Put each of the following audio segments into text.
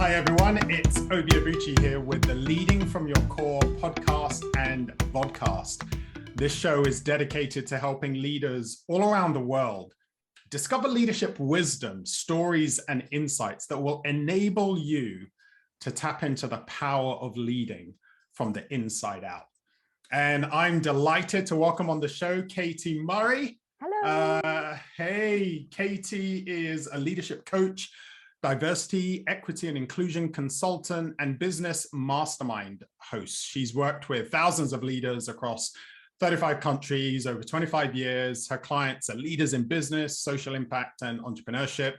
Hi everyone, it's Obi Abuchi here with the Leading from Your Core podcast and Vodcast. This show is dedicated to helping leaders all around the world discover leadership wisdom, stories, and insights that will enable you to tap into the power of leading from the inside out. And I'm delighted to welcome on the show Katy Murray. Hello. Hey, Katy is a leadership coach, diversity, equity, and inclusion consultant, and business mastermind host. She's worked with thousands of leaders across 35 countries over 25 years. Her clients are leaders in business, social impact, and entrepreneurship.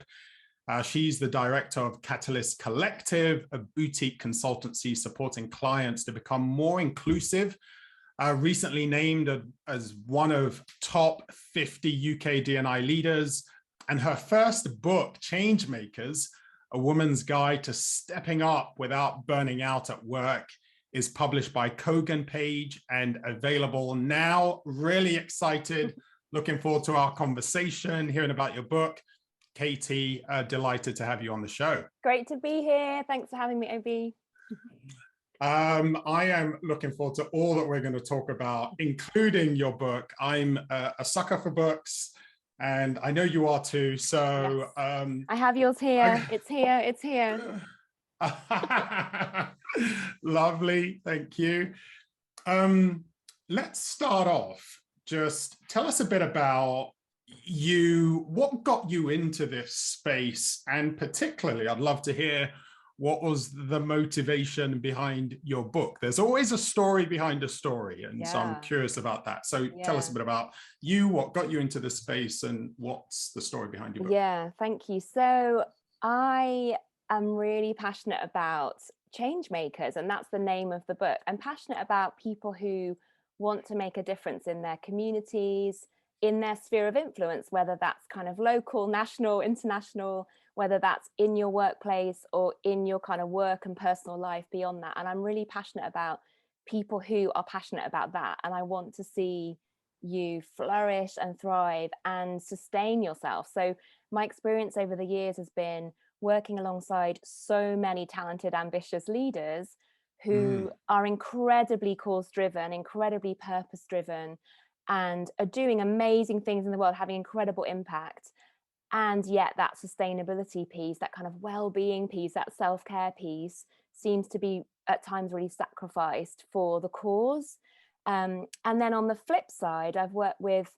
She's the director of Catalyst Collective, a boutique consultancy supporting clients to become more inclusive. Recently named as one of top 50 UK D+I leaders. And her first book, Changemakers, A Woman's Guide to Stepping Up Without Burning Out at Work, is published by Kogan Page and available now. Really excited, looking forward to our conversation, hearing about your book. Katy, delighted to have you on the show. Great to be here. Thanks for having me, Obi. I am looking forward to all that we're going to talk about, including your book. I'm a sucker for books. And I know you are too, so... Yes. I have yours here. It's here, it's here. Lovely, thank you. Let's start off. Just tell us a bit about you, what got you into this space, and particularly, I'd love to hear what was the motivation behind your book. There's always a story behind a story, and so I'm curious about that. So tell us a bit about you, what got you into this space, and what's the story behind your book? Yeah, thank you. So I am really passionate about change makers, and that's the name of the book. I'm passionate about people who want to make a difference in their communities, in their sphere of influence, whether that's kind of local, national, international, whether that's in your workplace or in your kind of work and personal life beyond that. And I'm really passionate about people who are passionate about that. And I want to see you flourish and thrive and sustain yourself. So my experience over the years has been working alongside so many talented, ambitious leaders who are incredibly cause-driven, incredibly purpose-driven, and are doing amazing things in the world, having incredible impact. And yet that sustainability piece, that kind of well-being piece, that self-care piece seems to be at times really sacrificed for the cause. And then on the flip side, I've worked with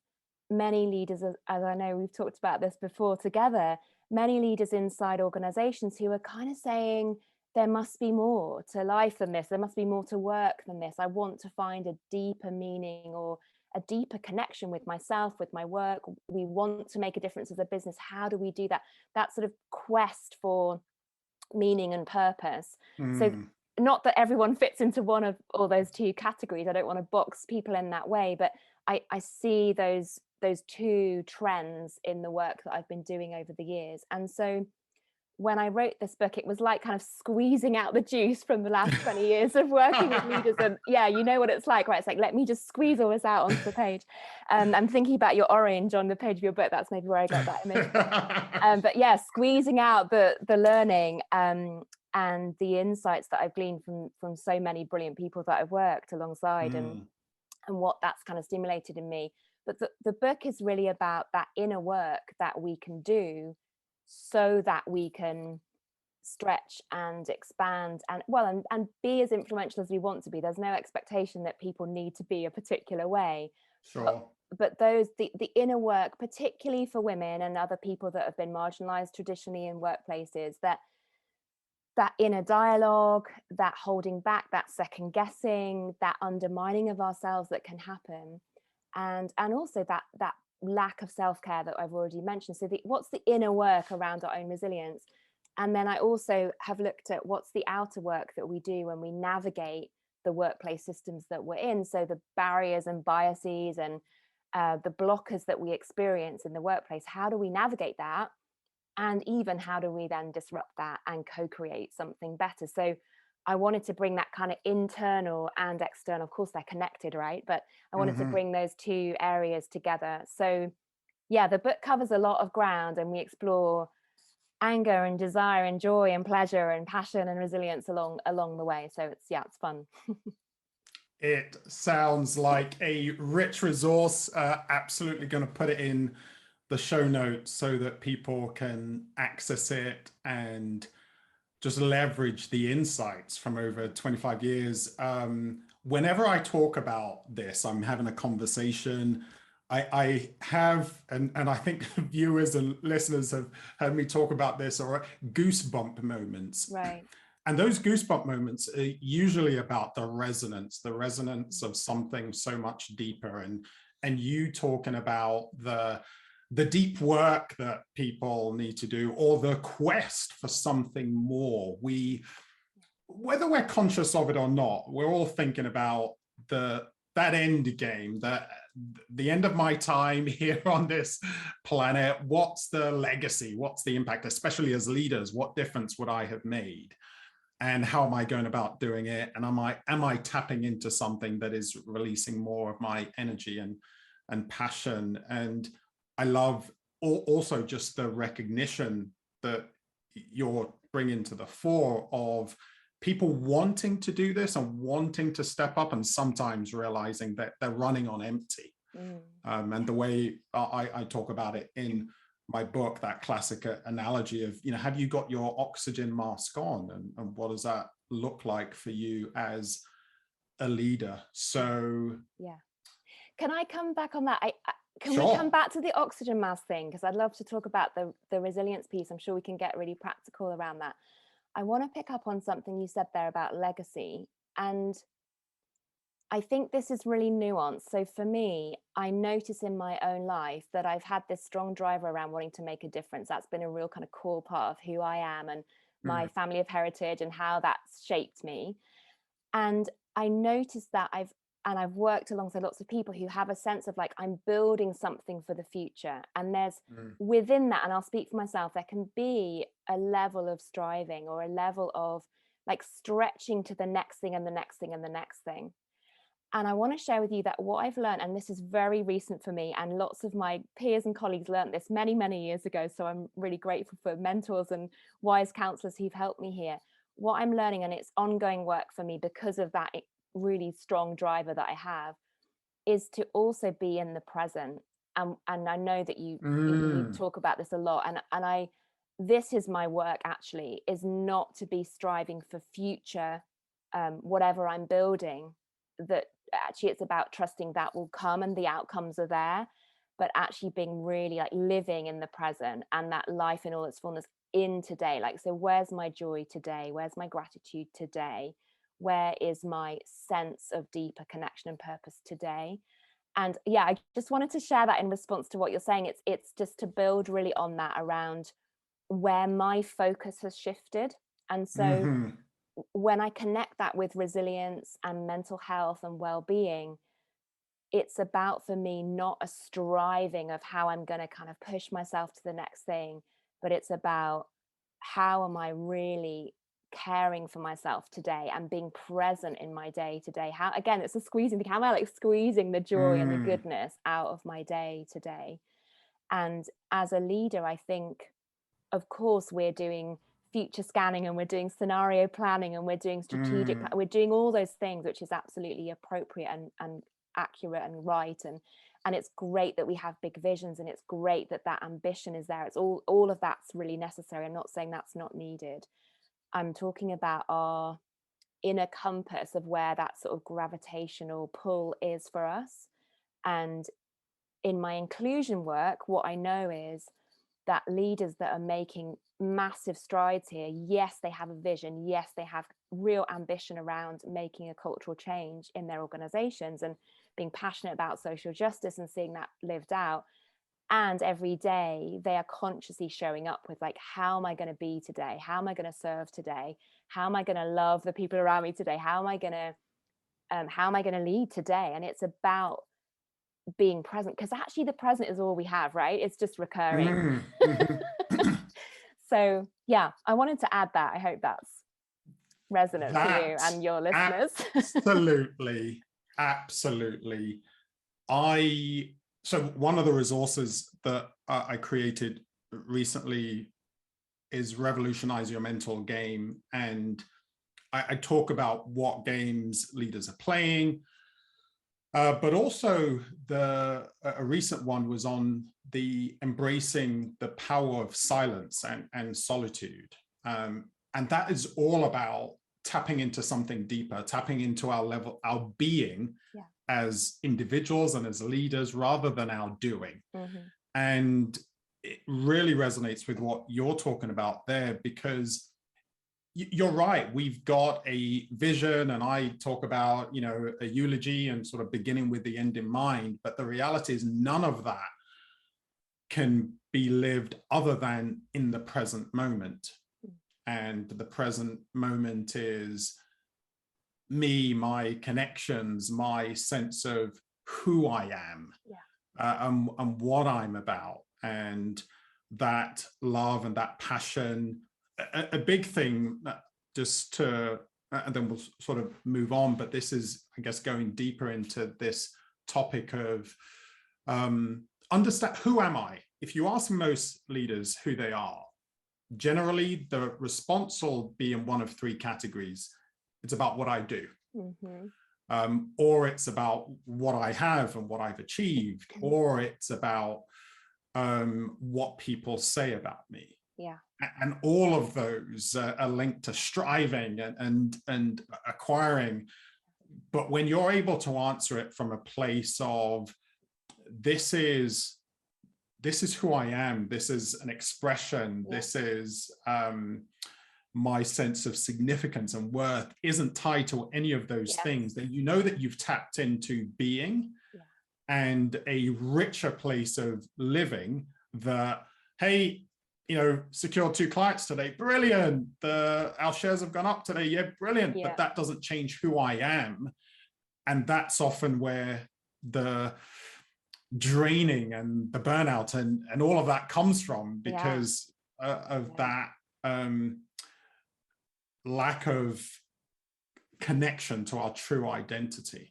many leaders, as I know we've talked about this before together, many leaders inside organizations who are kind of saying, there must be more to life than this. There must be more to work than this. I want to find a deeper meaning or a deeper connection with myself, with my work. We want to make a difference as a business. How do we do that? That sort of quest for meaning and purpose. So not that everyone fits into one of all those two categories. I don't want to box people in that way, but I see those two trends in the work that I've been doing over the years. And so when I wrote this book, it was like kind of squeezing out the juice from the last 20 years of working with leaders. And yeah, you know what it's like, right? It's like, let me just squeeze all this out onto the page. I'm thinking about your orange on the page of your book. That's maybe where I got that image. But yeah, squeezing out the learning and the insights that I've gleaned from so many brilliant people that I've worked alongside and what that's kind of stimulated in me. But the book is really about that inner work that we can do so that we can stretch and expand and be as influential as we want to be. There's no expectation that people need to be a particular way. Sure. But the inner work, particularly for women and other people that have been marginalized traditionally in workplaces, that inner dialogue, that holding back, that second guessing, that undermining of ourselves that can happen, and also that lack of self-care that I've already mentioned. So what's the inner work around our own resilience? And then I also have looked at what's the outer work that we do when we navigate the workplace systems that we're in. So the barriers and biases and the blockers that we experience in the workplace, how do we navigate that? And even how do we then disrupt that and co-create something better? So I wanted to bring that kind of internal and external, of course they're connected, right? But I wanted to bring those two areas together. So yeah, the book covers a lot of ground and we explore anger and desire and joy and pleasure and passion and resilience along the way. So it's fun. It sounds like a rich resource. Absolutely going to put it in the show notes so that people can access it and just leverage the insights from over 25 years. Whenever I talk about this, I'm having a conversation. I have, and I think viewers and listeners have heard me talk about this, or goosebump moments. Right. And those goosebump moments are usually about the resonance of something so much deeper. And you talking about the deep work that people need to do, or the quest for something more. Whether we're conscious of it or not, we're all thinking about that end game, the end of my time here on this planet. What's the legacy? What's the impact? Especially as leaders, what difference would I have made? And how am I going about doing it? And am I tapping into something that is releasing more of my energy and passion? And I love also just the recognition that you're bringing to the fore of people wanting to do this and wanting to step up, and sometimes realizing that they're running on empty. And the way I talk about it in my book, that classic analogy of, have you got your oxygen mask on, and what does that look like for you as a leader? So yeah, can I come back on that? Can Sure. we come back to the oxygen mask thing, because I'd love to talk about the resilience piece. I'm sure we can get really practical around that. I want to pick up on something you said there about legacy, and I think this is really nuanced. So for me, I notice in my own life that I've had this strong driver around wanting to make a difference. That's been a real kind of core part of who I am and my family of heritage and how that's shaped me. And I noticed that I've worked alongside lots of people who have a sense of like, I'm building something for the future. And there's within that, and I'll speak for myself, there can be a level of striving or a level of like stretching to the next thing and the next thing and the next thing. And I want to share with you that what I've learned, and this is very recent for me, and lots of my peers and colleagues learned this many, many years ago. So I'm really grateful for mentors and wise counselors who've helped me here. What I'm learning, and it's ongoing work for me because of that really strong driver that I have, is to also be in the present. And I know that you talk about this a lot. And this is my work actually, is not to be striving for future, whatever I'm building, that actually it's about trusting that will come and the outcomes are there, but actually being really like living in the present and that life in all its fullness in today. Like, so where's my joy today? Where's my gratitude today? Where is my sense of deeper connection and purpose today? And yeah, I just wanted to share that in response to what you're saying. It's just to build really on that around where my focus has shifted. And so when I connect that with resilience and mental health and well-being, it's about, for me, not a striving of how I'm going to kind of push myself to the next thing, but it's about how am I really caring for myself today and being present in my day today. How, again, it's a squeezing thing. How am I like squeezing the joy and the goodness out of my day today? And as a leader, I think, of course, we're doing future scanning and we're doing scenario planning and we're doing strategic, we're doing all those things, which is absolutely appropriate and accurate and right. And it's great that we have big visions, and it's great that that ambition is there. It's all of that's really necessary. I'm not saying that's not needed. I'm talking about our inner compass of where that sort of gravitational pull is for us. And in my inclusion work, what I know is that leaders that are making massive strides here, yes, they have a vision, yes, they have real ambition around making a cultural change in their organizations and being passionate about social justice and seeing that lived out. And every day they are consciously showing up with like, how am I going to be today? How am I going to serve today? How am I going to love the people around me today? How am I going to lead today? And it's about being present, because actually the present is all we have, right? It's just recurring. So yeah, I wanted to add that. I hope that's resonant for you and your listeners. Absolutely. So one of the resources that I created recently is revolutionize your mental game. And I talk about what games leaders are playing, but also a recent one was on the embracing the power of silence and solitude. And that is all about tapping into something deeper, tapping into our being as individuals and as leaders rather than our doing. And it really resonates with what you're talking about there, because you're right. We've got a vision, and I talk about, a eulogy and sort of beginning with the end in mind. But the reality is none of that can be lived other than in the present moment. And the present moment is me, my connections, my sense of who I am, and what I'm about, and that love and that passion. A big thing, just to, and then we'll sort of move on, but this is, I guess, going deeper into this topic of understand, who am I? If you ask most leaders who they are, generally the response will be in one of three categories. It's about what I do, or it's about what I have and what I've achieved, or it's about what people say about me. And all of those are linked to striving and acquiring. But when you're able to answer it from a place of this is who I am, this is an expression, this is my sense of significance and worth isn't tied to any of those things, then you know that you've tapped into being and a richer place of living. That, hey, secured 2 clients today, brilliant. Our shares have gone up today, brilliant. But that doesn't change who I am. And that's often where the draining and the burnout and all of that comes from, because of that lack of connection to our true identity.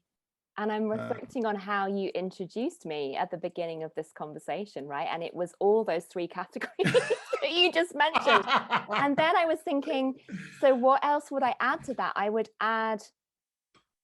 And I'm reflecting on how you introduced me at the beginning of this conversation, right? And it was all those 3 categories that you just mentioned. And then I was thinking, so what else would I add to that? I would add,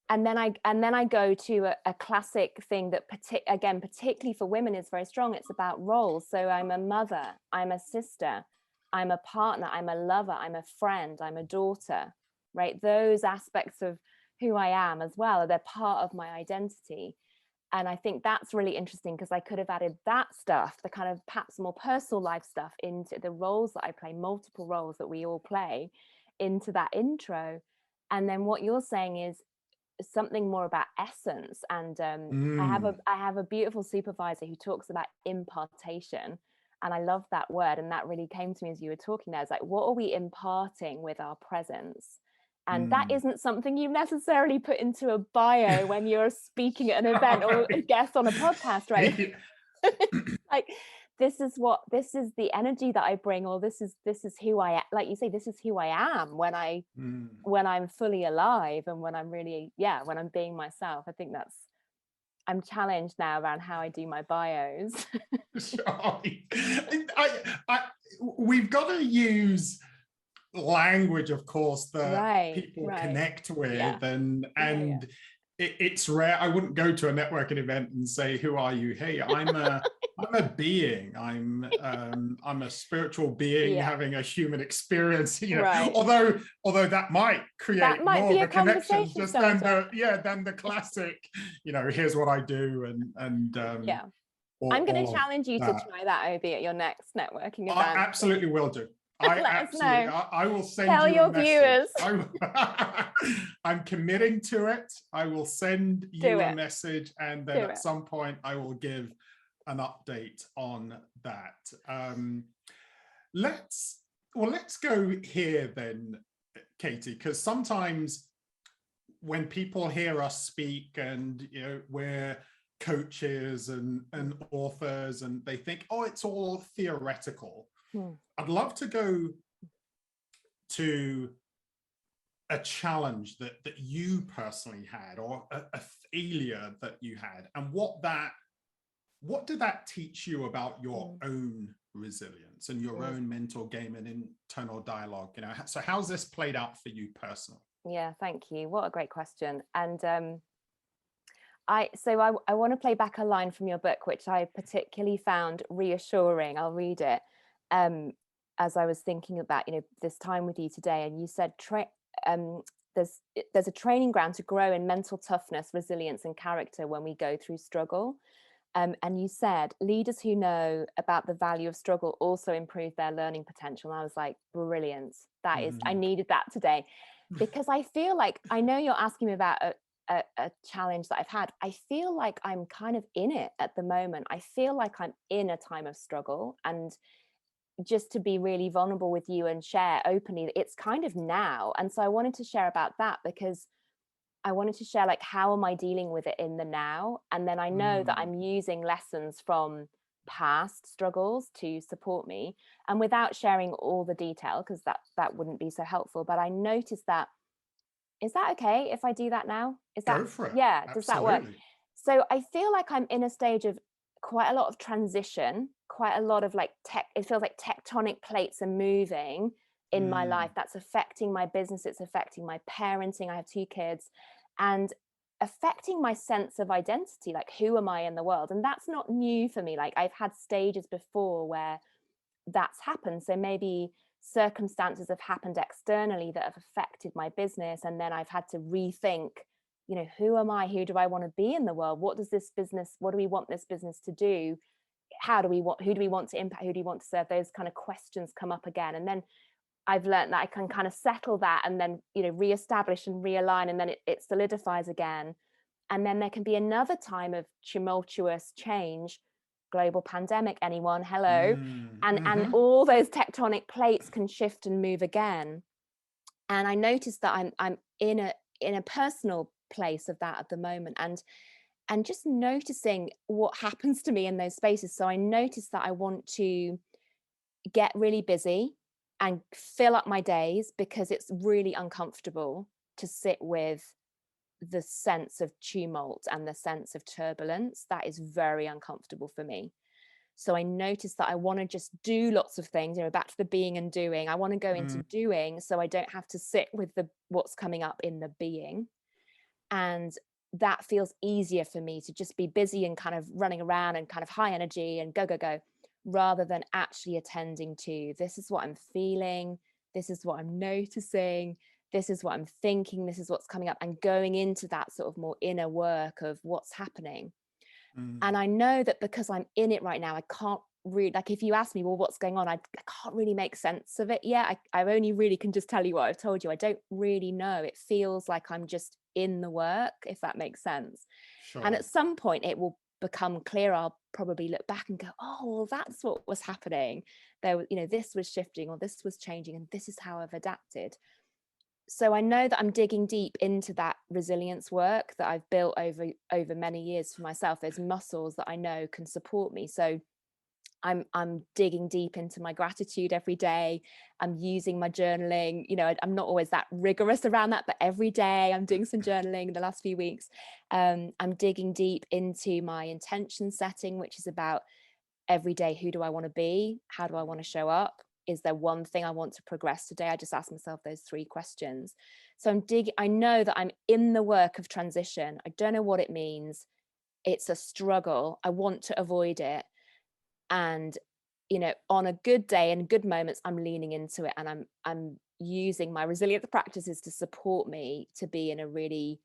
and then I go to a classic thing that particularly for women is very strong. It's about roles. So I'm a mother, I'm a sister, I'm a partner, I'm a lover, I'm a friend, I'm a daughter, right? Those aspects of who I am as well, they're part of my identity. And I think that's really interesting, because I could have added that stuff, the kind of perhaps more personal life stuff, into the roles that I play, multiple roles that we all play, into that intro. And then what you're saying is something more about essence. And I have a beautiful supervisor who talks about impartation, and I love that word. And that really came to me as you were talking there. It's like, what are we imparting with our presence? And that isn't something you necessarily put into a bio when you're speaking at an event or a guest on a podcast, right? Like, this is the energy that I bring, or this is who I am. Like you say, this is who I am when I'm fully alive, and when I'm really, when I'm being myself. I think I'm challenged now around how I do my bios. We've got to use language, of course, that people connect with, and it's rare. I wouldn't go to a networking event and say, who are you? Hey, I'm a being. I'm a spiritual being having a human experience, although that might create more of a connection just than the classic, here's what I do, and I'm going to challenge you to try that, Obi, at your next networking event. I absolutely will do. I will send Tell you your a viewers. I'm committing to it. I will send you a message, and then at some point I will give an update on that. Let's go here then, Katy, because sometimes when people hear us speak, and we're coaches and authors, and they think, oh, it's all theoretical. I'd love to go to a challenge that you personally had, or a failure that you had, and what did that teach you about your own resilience and your own mental game and internal dialogue? You know, so how's this played out for you personally? Yeah, thank you. What a great question. And I want to play back a line from your book, which I particularly found reassuring. I'll read it. As I was thinking about, you know, this time with you today, and you said there's a training ground to grow in mental toughness, resilience, and character when we go through struggle. And you said leaders who know about the value of struggle also improve their learning potential. And I was like, brilliant. That is, I needed that today, because I feel like, I know you're asking me about a challenge that I've had. I feel like I'm kind of in it at the moment. I feel like I'm in a time of struggle, and just to be really vulnerable with you and share openly, it's kind of now. And so I wanted to share about that, because I wanted to share, like, how am I dealing with it in the now? And then I know that I'm using lessons from past struggles to support me, and without sharing all the detail, because that wouldn't be so helpful. But I noticed that, is that okay if I do that now? Is that, Go for it. yeah, does that work? Absolutely. So I feel like I'm in a stage of quite a lot of transition, quite a lot of like it feels like tectonic plates are moving in my life. That's affecting my business, it's affecting my parenting. I have 2 kids, and affecting my sense of identity, like, who am I in the world? And that's not new for me. Like, I've had stages before where that's happened. So maybe circumstances have happened externally that have affected my business, and then I've had to rethink, you know, who am I? Who do I want to be in the world? What does this business, what do we want this business to do? How do we want, who do we want to impact? Who do we want to serve? Those kind of questions come up again. And then I've learned that I can kind of settle that, and then, you know, reestablish and realign, and then it solidifies again. And then there can be another time of tumultuous change, global pandemic, anyone, hello. And all those tectonic plates can shift and move again. And I noticed that I'm in a personal place of that at the moment, and just noticing what happens to me in those spaces. So I noticed that I want to get really busy and fill up my days, because it's really uncomfortable to sit with the sense of tumult and the sense of turbulence. That is very uncomfortable for me. So I noticed that I want to just do lots of things, you know, back to the being and doing. I want to go into doing, so I don't have to sit with the what's coming up in the being. And that feels easier for me, to just be busy and kind of running around and kind of high energy and go, go, go, rather than actually attending to, this is what I'm feeling, this is what I'm noticing, this is what I'm thinking, this is what's coming up, and going into that sort of more inner work of what's happening. And I know that because I'm in it right now, I can't really, like, if you ask me, well, what's going on, I can't really make sense of it yet. I only really can just tell you what I've told you. I don't really know. It feels like I'm just in the work, if that makes sense. Sure. And at some point it will become clear. I'll probably look back and go, oh, well, that's what was happening there. You know, this was shifting, or this was changing, and this is how I've adapted. So I know that I'm digging deep into that resilience work that I've built over many years for myself. There's muscles that I know can support me. So I'm digging deep into my gratitude every day. I'm using my journaling. You know, I'm not always that rigorous around that, but every day I'm doing some journaling the last few weeks. I'm digging deep into my intention setting, which is about every day, who do I want to be? How do I want to show up? Is there one thing I want to progress today? I just ask myself those 3 questions. So I know that I'm in the work of transition. I don't know what it means. It's a struggle. I want to avoid it. And, you know, on a good day and good moments, I'm leaning into it, and I'm using my resilience practices to support me to be in a really,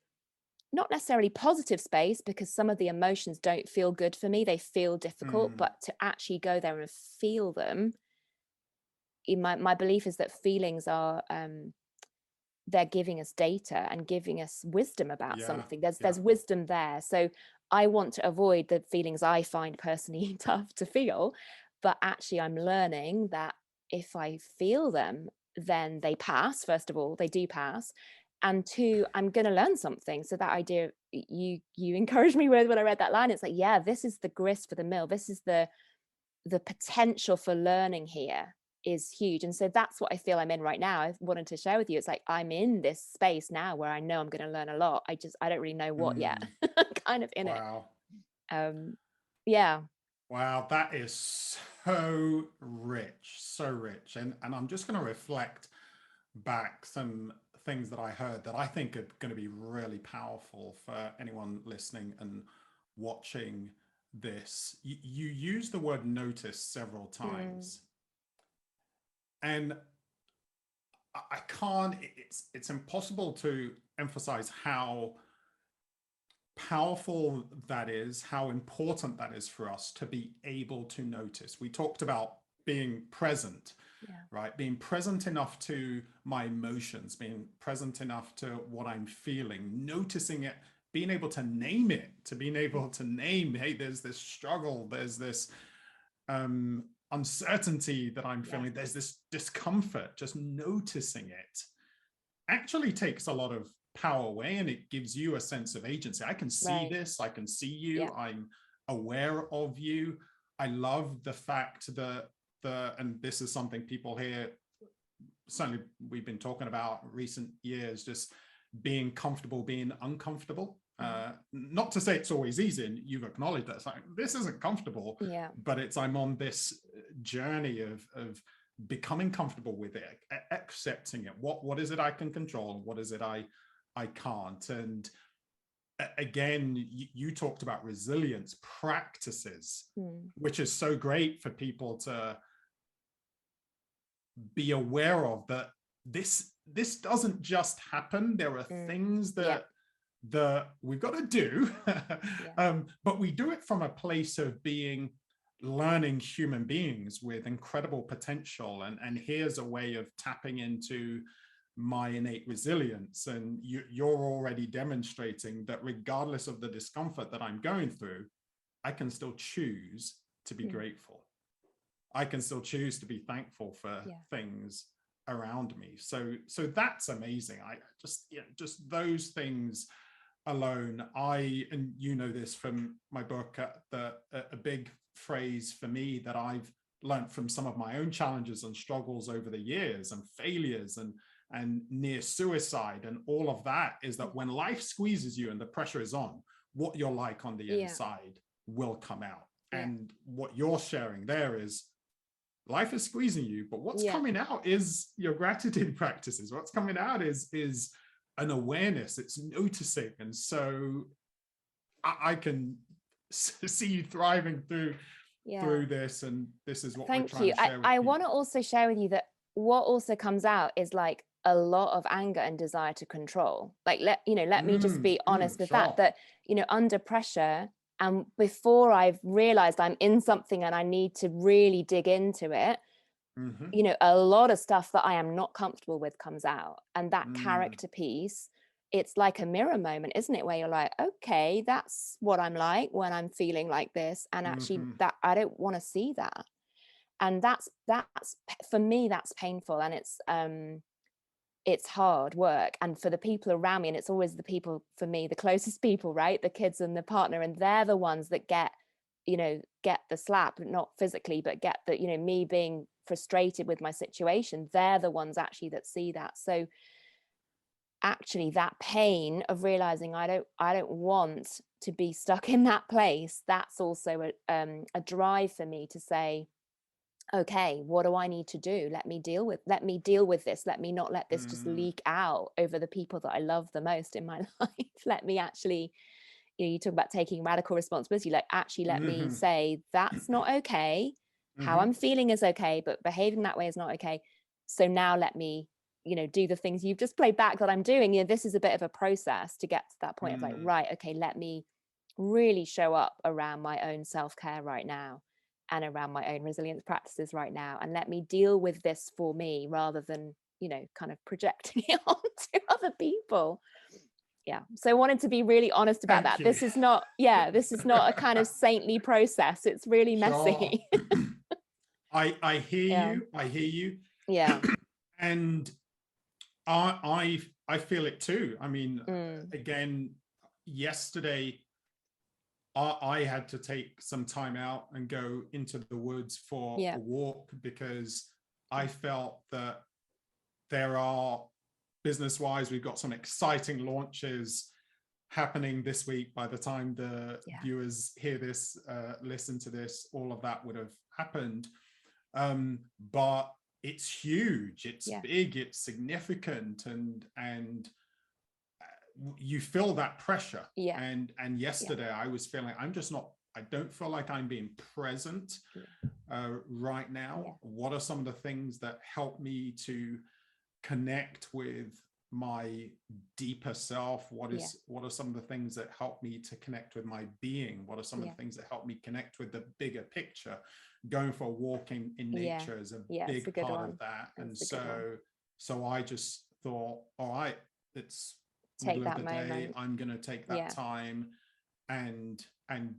not necessarily positive space, because some of the emotions don't feel good for me. They feel difficult, but to actually go there and feel them. My belief is that feelings are, they're giving us data and giving us wisdom about something. There's wisdom there. So I want to avoid the feelings I find personally tough to feel, but actually I'm learning that if I feel them, then they pass. First of all, they do pass. And 2, I'm going to learn something. So that idea you encouraged me with when I read that line, it's like, yeah, this is the grist for the mill. This is the potential for learning here is huge. And so that's what I feel I'm in right now. I wanted to share with you. It's like, I'm in this space now where I know I'm going to learn a lot. I don't really know what yet. Kind of in it. Yeah. Wow, that is so rich, so rich. And I'm just going to reflect back some things that I heard that I think are going to be really powerful for anyone listening and watching this. You use the word notice several Mm, times, and I can't, it's impossible to emphasize how powerful that is, how important that is for us to be able to notice. We talked about being present, yeah, right? Being present enough to my emotions, being present enough to what I'm feeling, noticing it, being able to name it, to being able to name, hey, there's this struggle, there's this uncertainty that I'm yeah, feeling, there's this discomfort, just noticing it actually takes a lot of power away, and it gives you a sense of agency. I can see right, this, I can see yeah, you, I'm aware of you. I love the fact that and this is something people here, certainly we've been talking about recent years, just being comfortable being uncomfortable. Not to say it's always easy, and you've acknowledged that. It's like, this isn't comfortable, yeah, but it's, I'm on this journey of becoming comfortable with it, accepting it. What is it I can control? What is it I can't? And again, you talked about resilience practices, mm, which is so great for people to be aware of, that this doesn't just happen. There are mm, things yeah, that we've got to do, yeah, but we do it from a place of being learning human beings with incredible potential. And here's a way of tapping into my innate resilience. And you're already demonstrating that regardless of the discomfort that I'm going through, I can still choose to be mm, grateful. I can still choose to be thankful for yeah, things around me. So that's amazing. I just, just those things alone. And you know this from my book, a big phrase for me that I've learned from some of my own challenges and struggles over the years, and failures, and near suicide and all of that, is that when life squeezes you and the pressure is on, what you're like on the yeah, inside will come out. yeah, And what you're sharing there is, life is squeezing you, but what's yeah, coming out is your gratitude practices. What's coming out is an awareness. It's noticing. And so I can see you thriving yeah. through this, and this is what we're Thank trying you. to share with I want to people. also share with you that what also comes out is like a lot of anger and desire to control. Like, let me just be honest with that, Sure. under pressure, and before I've realized I'm in something and I need to really dig into it, Mm-hmm. a lot of stuff that I am not comfortable with comes out. And that Mm, character piece, it's like a mirror moment, isn't it? Where you're like, okay, that's what I'm like when I'm feeling like this. And actually mm-hmm. that I don't want to see that. And that's for me, that's painful. And it's hard work. And for the people around me, and it's always the people, for me, the closest people, right? The kids and the partner, and they're the ones that get the slap, not physically, but get the, me being frustrated with my situation. They're the ones actually that see that. So actually that pain of realizing I don't want to be stuck in that place, that's also a drive for me to say, okay, what do I need to do? Let me deal with this. Let me not let this just Mm, leak out over the people that I love the most in my life. Let me actually, you talk about taking radical responsibility, like actually let me mm-hmm. say that's not okay. How Mm-hmm. I'm feeling is okay, but behaving that way is not okay. So now let me, do the things you've just played back that I'm doing. This is a bit of a process to get to that point of like, Mm, right, okay, let me really show up around my own self-care right now and around my own resilience practices right now, and let me deal with this for me rather than kind of projecting it onto other people. Yeah, so I wanted to be really honest about thank that. you. This is not a kind of saintly process. It's really Sure. messy. I hear Yeah, you. I hear you. yeah, And I feel it too. I mean, mm, again, yesterday I had to take some time out and go into the woods for yeah, a walk, because I felt that there are, business wise, we've got some exciting launches happening this week. By the time the Yeah. viewers hear this, listen to this, all of that would have happened. But it's huge, it's big, it's significant, and you feel that pressure. And yesterday I was feeling, I don't feel like I'm being present right now. What are some of the things that help me to connect with my deeper self? What are some of the things that help me to connect with my being? What are some of the things that help me connect with the bigger picture? Going for a walk in nature is a big part of that. And so I just thought, all right, it's take middle of that the day, moment. I'm going to take that time and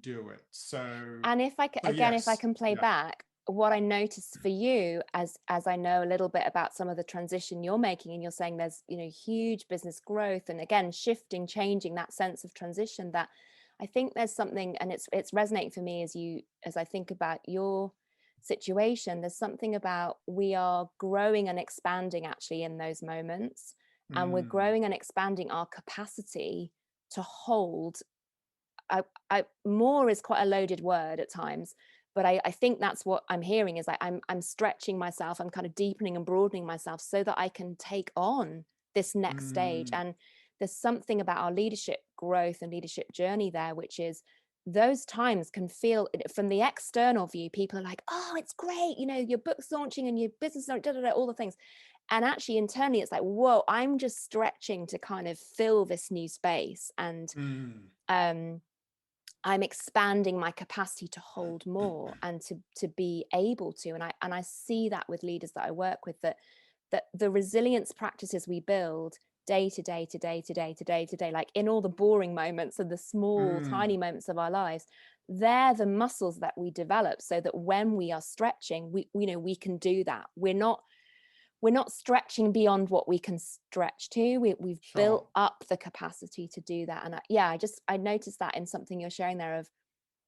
do it. So, and if I if I can play back what I noticed for you, as I know a little bit about some of the transition you're making, and you're saying there's, you know, huge business growth, and again, shifting, changing, that sense of transition, that I think there's something, and it's resonating for me as I think about your situation. There's something about, we are growing and expanding actually in those moments, and we're growing and expanding our capacity to hold. More is quite a loaded word at times, but I think that's what I'm hearing, is like I'm stretching myself, I'm kind of deepening and broadening myself so that I can take on this next stage. And there's something about our leadership growth and leadership journey there, which is, those times can feel, from the external view, people are like, oh, it's great, you know, your book's launching and your business, all the things. And actually internally it's like, whoa, I'm just stretching to kind of fill this new space. And I'm expanding my capacity to hold more and to be able to. And I see that with leaders that I work with, that the resilience practices we build day to day, like in all the boring moments and the small, tiny moments of our lives, they're the muscles that we develop, so that when we are stretching, we can do that. We're not stretching beyond what we can stretch to. We've built up the capacity to do that. And I noticed that in something you're sharing there, of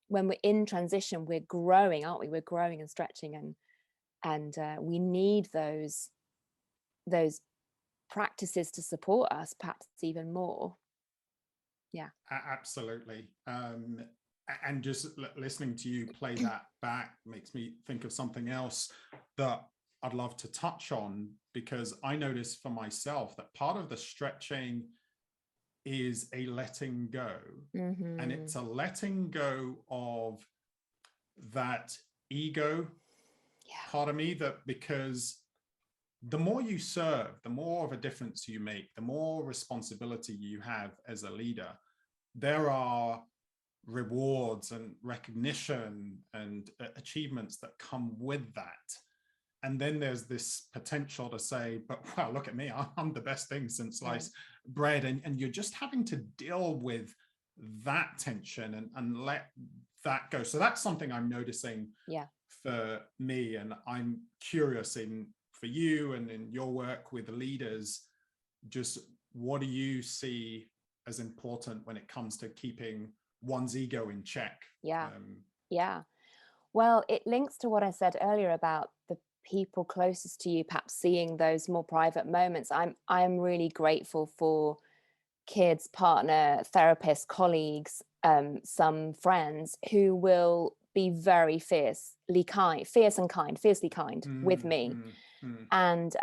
when we're in transition, we're growing, aren't we? We're growing and stretching, and we need those practices to support us, perhaps even more. Yeah, absolutely. And just listening to you play that back makes me think of something else that I'd love to touch on, because I noticed for myself that part of the stretching is a letting go. And it's a letting go of that ego part of me, that because the more you serve, the more of a difference you make, the more responsibility you have as a leader, there are rewards and recognition and achievements that come with that. And then there's this potential to say, but wow, look at me, I'm the best thing since sliced bread. And you're just having to deal with that tension and let that go. So that's something I'm noticing for me. And I'm curious for you and in your work with leaders, just what do you see as important when it comes to keeping one's ego in check? Well, it links to what I said earlier about the people closest to you perhaps seeing those more private moments. I'm really grateful for kids, partner, therapists, colleagues, some friends who will be very fiercely kind with me. And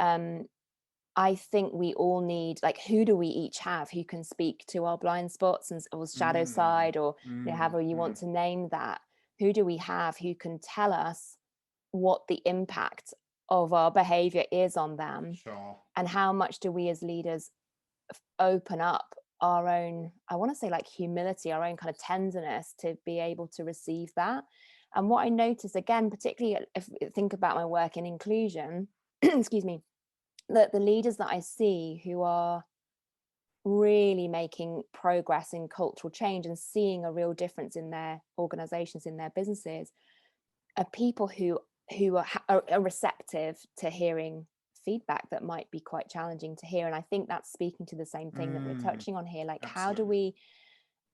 I think we all need, like, who do we each have who can speak to our blind spots or shadow side, or however you want to name that? Who do we have who can tell us what the impact of our behavior is on them? And how much do we as leaders open up our own, I want to say, like, humility, our own kind of tenderness to be able to receive that? And what I notice, again, particularly if I think about my work in inclusion, excuse me, that the leaders that I see who are really making progress in cultural change and seeing a real difference in their organizations, in their businesses, are people who are receptive to hearing feedback that might be quite challenging to hear. And I think that's speaking to the same thing that we're touching on here, like,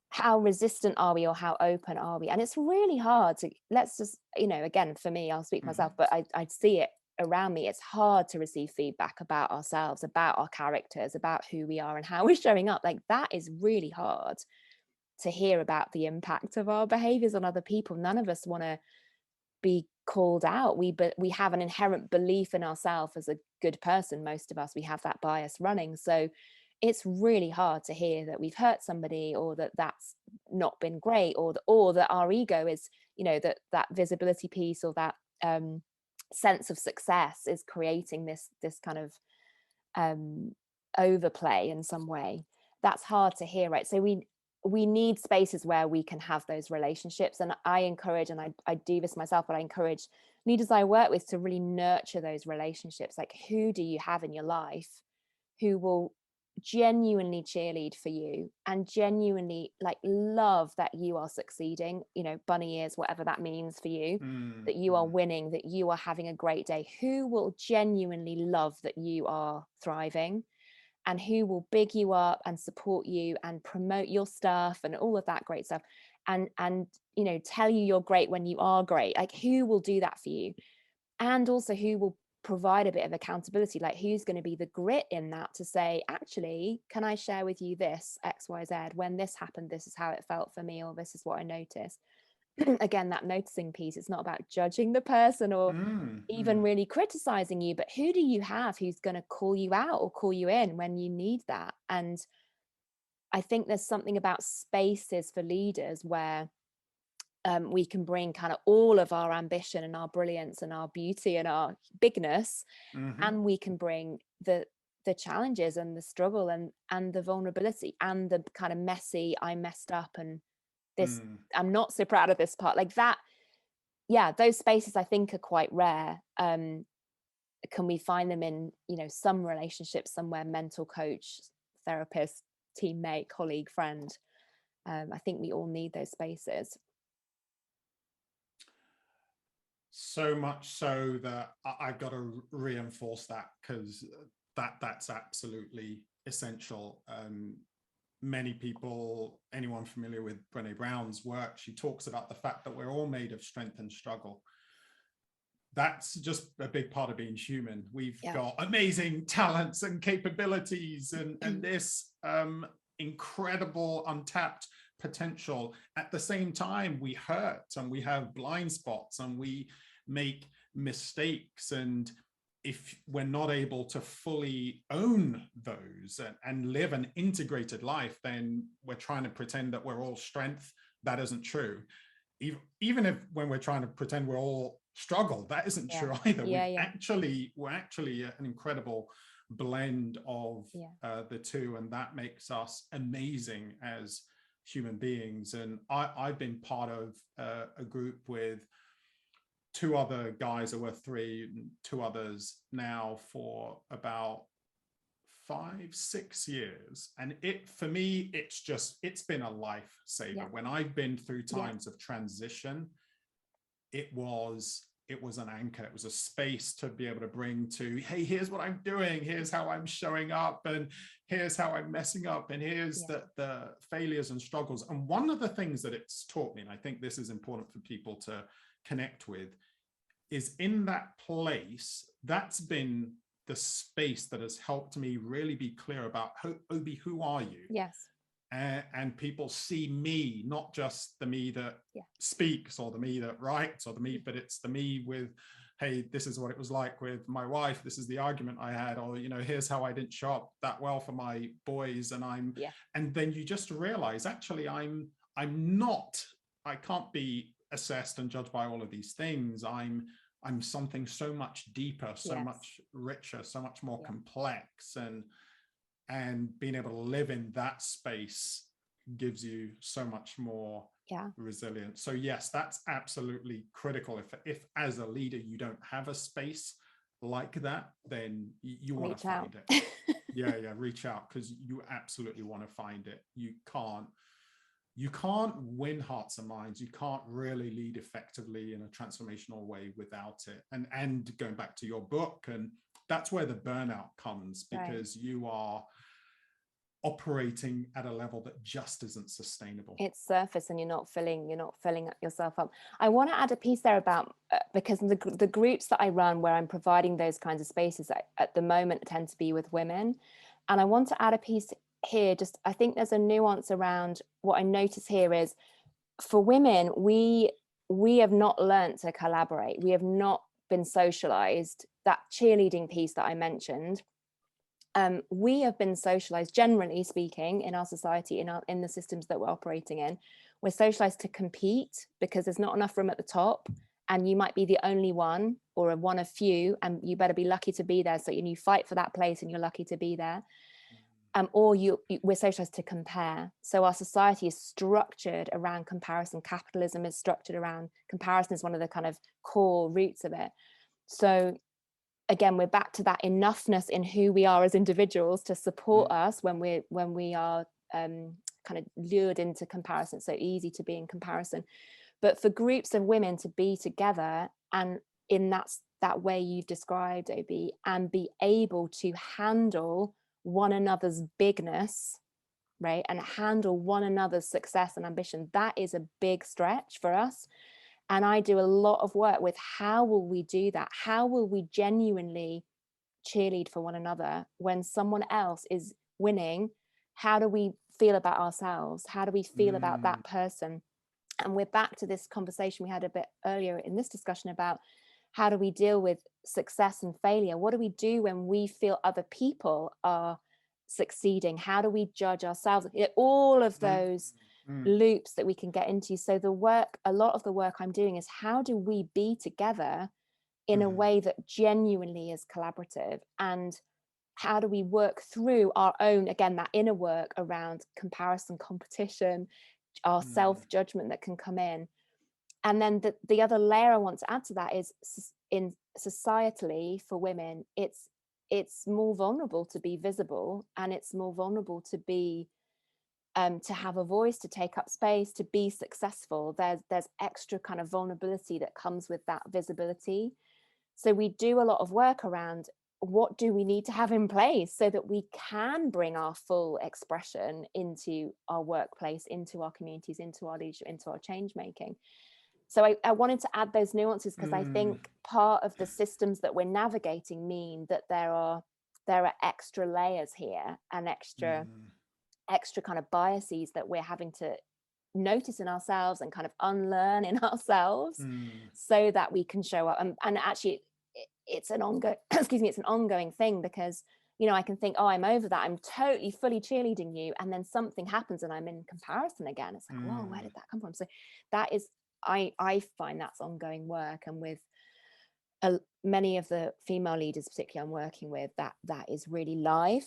how resistant are we, or how open are we? And it's really hard to, let's just, again, for me, I'll speak for myself, but I see it around me, it's hard to receive feedback about ourselves, about our characters, about who we are and how we're showing up. Like, that is really hard to hear about the impact of our behaviors on other people. None of us want to be called out. We have an inherent belief in ourselves as a good person. Most of us, we have that bias running. So it's really hard to hear that we've hurt somebody, or that that's not been great, or that our ego is, you know, that visibility piece, or that sense of success is creating this kind of overplay in some way. That's hard to hear, right? So we need spaces where we can have those relationships. And I encourage, and I do this myself, but I encourage leaders I work with to really nurture those relationships. Like, who do you have in your life who will genuinely cheerlead for you and genuinely like love that you are succeeding, you know, bunny ears, whatever that means for you, that you are winning, that you are having a great day, who will genuinely love that you are thriving, and who will big you up and support you and promote your stuff and all of that great stuff, and you know, tell you you're great when you are great. Like, who will do that for you? And also, who will provide a bit of accountability? Like, who's going to be the grit in that to say, actually, can I share with you this XYZ? When this happened, this is how it felt for me, or this is what I noticed. Again, that noticing piece, it's not about judging the person or even really criticizing you, but who do you have who's going to call you out or call you in when you need that? And I think there's something about spaces for leaders where we can bring kind of all of our ambition and our brilliance and our beauty and our bigness, and we can bring the challenges and the struggle and the vulnerability and the kind of messy, I messed up and this, I'm not so proud of this part, like that. Yeah, those spaces I think are quite rare. Can we find them in, you know, some relationships somewhere? Mentor, coach, therapist, teammate, colleague, friend. I think we all need those spaces. So much so that I've got to reinforce that, because that's absolutely essential. Many people, anyone familiar with Brené Brown's work, she talks about the fact that we're all made of strength and struggle. That's just a big part of being human. We've got amazing talents and capabilities and this incredible untapped potential. At the same time, we hurt and we have blind spots and we make mistakes. And if we're not able to fully own those and live an integrated life, then we're trying to pretend that we're all strength. That isn't true. Even if when we're trying to pretend we're all struggle, that isn't true either. We're actually an incredible blend of the two, and that makes us amazing as human beings. And I've been part of a group with two other guys, there were two others now, for about 5-6 years, and for me it's been a lifesaver. When I've been through times of transition, it was an anchor. It was a space to be able to bring to, hey, here's what I'm doing, here's how I'm showing up, and here's how I'm messing up, and here's the failures and struggles. And one of the things that it's taught me, and I think this is important for people to connect with, is in that place, that's been the space that has helped me really be clear about, Obi, who are you? Yes. And people see me, not just the me that speaks or the me that writes or the me, but it's the me with, hey, this is what it was like with my wife, this is the argument I had, or, you know, here's how I didn't show up that well for my boys. And and then you just realize, actually, I can't be assessed and judged by all of these things. I'm something so much deeper, so much richer, so much more complex, and being able to live in that space gives you so much more resilience. So yes, that's absolutely critical. If as a leader you don't have a space like that, then you want to find it. Reach out, because you absolutely want to find it. You can't win hearts and minds. You can't really lead effectively in a transformational way without it. And going back to your book, and that's where the burnout comes, because you are operating at a level that just isn't sustainable. It's surface, and you're not filling yourself up. I want to add a piece there about because the groups that I run where I'm providing those kinds of spaces at the moment tend to be with women, and I want to add a piece here. Just, I think there's a nuance around what I notice here is, for women, we have not learned to collaborate. We have not been socialized. That cheerleading piece that I mentioned, we have been socialized, generally speaking, in our society, in the systems that we're operating in. We're socialized to compete because there's not enough room at the top, and you might be the only one or one of few, and you better be lucky to be there. So you fight for that place and you're lucky to be there. Or we're socialized to compare. So our society is structured around comparison. Capitalism is structured around comparison, is one of the kind of core roots of it. So again, we're back to that enoughness in who we are as individuals to support us when we are kind of lured into comparison. It's so easy to be in comparison. But for groups of women to be together, and in that way you've described, Obi, and be able to handle one another's bigness, right, and handle one another's success and ambition, that is a big stretch for us. And I do a lot of work with how will we do that? How will we genuinely cheerlead for one another when someone else is winning? How do we feel about ourselves? How do we feel about that person? And we're back to this conversation we had a bit earlier in this discussion about how do we deal with success and failure? What do we do when we feel other people are succeeding? How do we judge ourselves? All of those loops that we can get into. So a lot of the work I'm doing is, how do we be together in a way that genuinely is collaborative? And how do we work through our own, again, that inner work around comparison, competition, our self-judgment that can come in? And then the other layer I want to add to that is, in societally, for women, it's more vulnerable to be visible, and it's more vulnerable to be to have a voice, to take up space, to be successful. There's extra kind of vulnerability that comes with that visibility. So we do a lot of work around, what do we need to have in place so that we can bring our full expression into our workplace, into our communities, into our leadership, into our change making. So I wanted to add those nuances, because I think part of the systems that we're navigating mean that there are extra layers here, and extra kind of biases that we're having to notice in ourselves and kind of unlearn in ourselves, so that we can show up. And actually, it's an ongoing it's an ongoing thing, because I can think, oh, I'm over that, I'm totally fully cheerleading you, and then something happens and I'm in comparison again. It's like, whoa, where did that come from? So that is, I find that's ongoing work. And with many of the female leaders, particularly I'm working with, that is really live.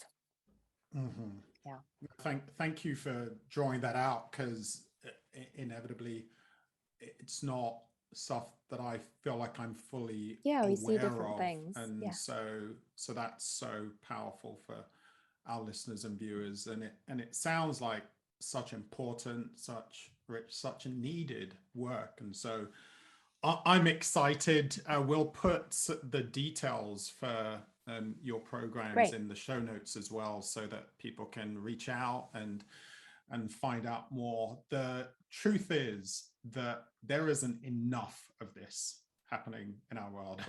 Yeah. Thank you for drawing that out, because inevitably it's not stuff that I feel like I'm fully aware we see different of. things. And so that's so powerful for our listeners and viewers. And it sounds like such important, such rich, such needed work. And so I'm excited. We'll put the details for your programs in the show notes as well, so that people can reach out and find out more. The truth is that there isn't enough of this happening in our world.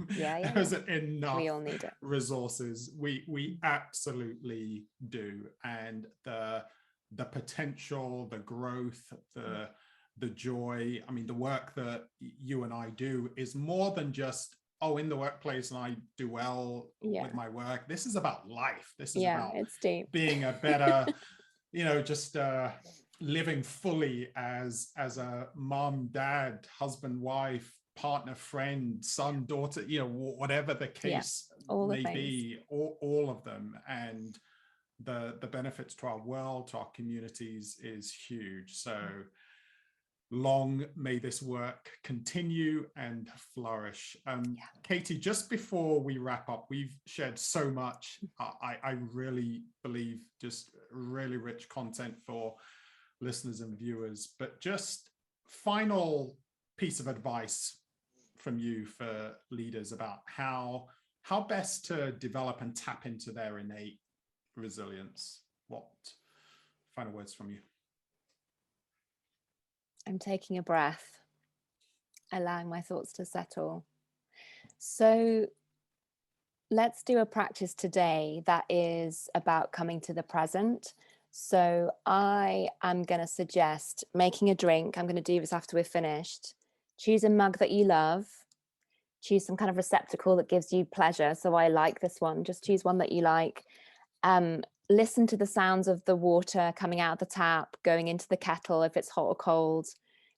There isn't enough. We all need it. Resources. We absolutely do. And the potential, the growth, the joy. I mean, the work that you and I do is more than just, oh, in the workplace and I do well with my work. This is about life. This is about it's deep. being a better, just living fully as a mom, dad, husband, wife, partner, friend, son, daughter, whatever the case may be, all of them. And the benefits to our world, to our communities is huge. So long may this work continue and flourish. Katy, just before we wrap up, we've shared so much. I really believe just really rich content for listeners and viewers, but just final piece of advice from you for leaders about how best to develop and tap into their innate resilience. what final words from you? I'm taking a breath, allowing my thoughts to settle. So let's do a practice today that is about coming to the present. So I am going to suggest making a drink. I'm going to do this after we're finished. Choose a mug that you love. Choose some kind of receptacle that gives you pleasure. So I like this one. Just choose one that you like. Listen to the sounds of the water coming out of the tap, going into the kettle, if it's hot or cold.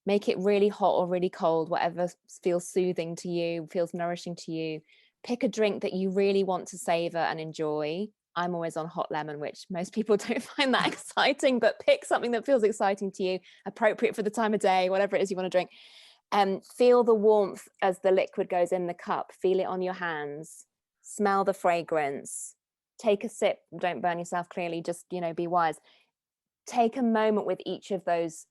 Make it really hot or really cold, whatever feels soothing to you, feels nourishing to you. Pick a drink that you really want to savor and enjoy. I'm always on hot lemon, which most people don't find that exciting, but pick something that feels exciting to you, appropriate for the time of day, whatever it is you want to drink. Feel the warmth as the liquid goes in the cup. Feel it on your hands. Smell the fragrance. Take a sip. Don't burn yourself, clearly, just, be wise. Take a moment with each of those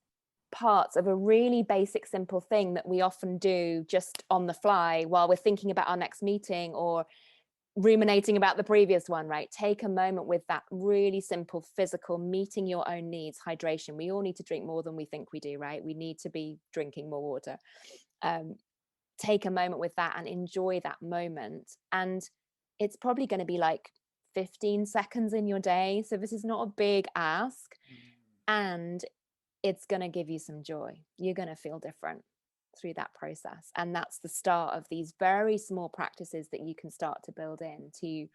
parts of a really basic, simple thing that we often do just on the fly while we're thinking about our next meeting or ruminating about the previous one, right? Take a moment with that really simple physical, meeting your own needs. Hydration. We all need to drink more than we think we do, right? We need to be drinking more water. Take a moment with that and enjoy that moment. And it's probably going to be like 15 seconds in your day. So this is not a big ask. And it's going to give you some joy. You're going to feel different through that process. And that's the start of these very small practices that you can start to build in to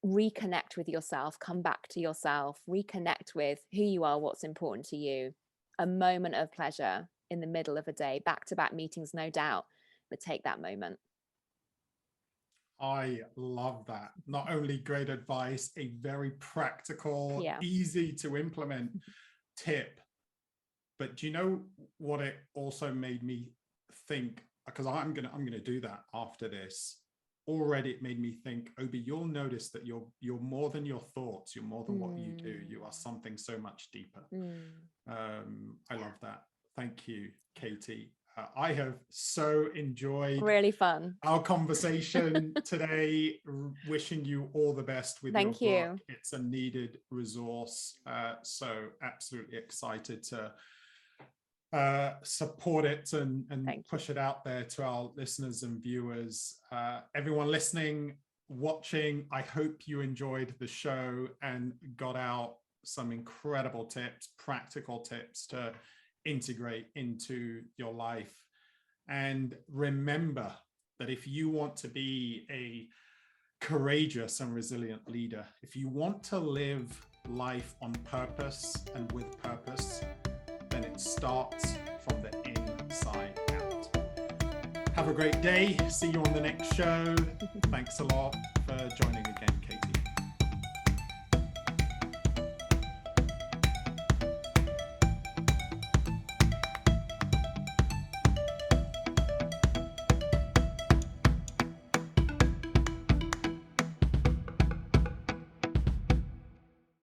reconnect with yourself, come back to yourself, reconnect with who you are, what's important to you. A moment of pleasure in the middle of a day, back-to-back meetings, no doubt, but take that moment. I love that. Not only great advice, a very practical, easy to implement tip. But do you know what it also made me think? Because I'm gonna do that after this. Already, it made me think, Obi, you'll notice that you're more than your thoughts. You're more than what you do. You are something so much deeper. I love that. Thank you, Katy. I have so enjoyed really fun our conversation today. Wishing you all the best with your book. It's a needed resource. So absolutely excited to support it and push it out there to our listeners and viewers. Everyone listening, watching, I hope you enjoyed the show and got out some incredible tips, practical tips to integrate into your life. And remember that if you want to be a courageous and resilient leader, if you want to live life on purpose and with purpose, then it starts from the inside out. Have a great day. See you on the next show. Thanks a lot for joining again.